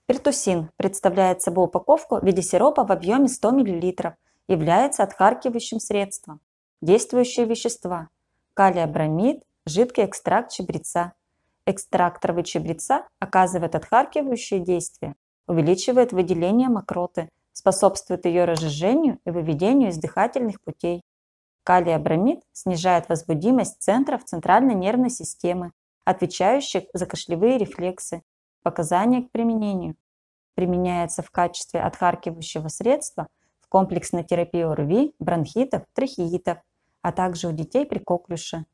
Пертусин представляет собой упаковку в виде сиропа в объеме 100 мл, является отхаркивающим средством. Действующие вещества: калий-бромид, жидкий экстракт чабреца. Экстракт травы чабреца оказывает отхаркивающее действие, увеличивает выделение мокроты, способствует ее разжижению и выведению из дыхательных путей. Калий-бромид снижает возбудимость центров центральной нервной системы, отвечающих за кашлевые рефлексы. Показания к применению. Применяется в качестве отхаркивающего средства в комплексной терапии ОРВИ, бронхитов, трахеитов, а также у детей при коклюше.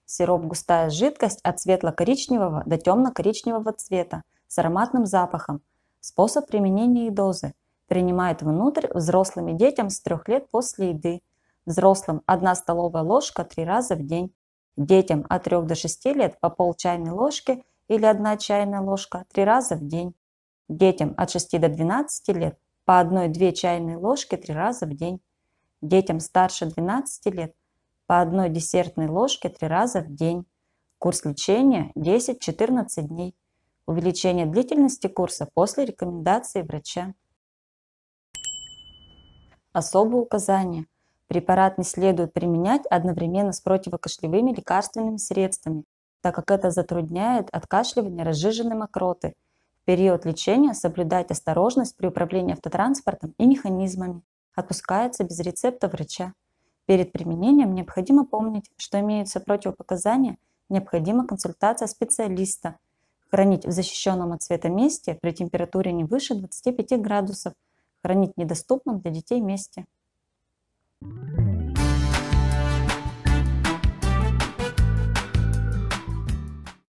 Сироп – густая жидкость от светло-коричневого до темно-коричневого цвета с ароматным запахом. Способ применения и дозы. Принимают внутрь взрослым и детям с 3 лет после еды. Взрослым 1 столовая ложка 3 раза в день. Детям от 3 до 6 лет по пол чайной ложки или 1 чайная ложка 3 раза в день. Детям от 6 до 12 лет по 1-2 чайные ложки 3 раза в день. Детям старше 12 лет по 1 десертной ложке 3 раза в день. Курс лечения 10-14 дней. Увеличение длительности курса после рекомендации врача. Особые указания. Препарат не следует применять одновременно с противокашлевыми лекарственными средствами, так как это затрудняет откашливание разжиженной мокроты. В период лечения соблюдать осторожность при управлении автотранспортом и механизмами. Отпускается без рецепта врача. Перед применением необходимо помнить, что имеются противопоказания, необходима консультация специалиста. Хранить в защищенном от света месте при температуре не выше 25 градусов. Хранить в недоступном для детей месте.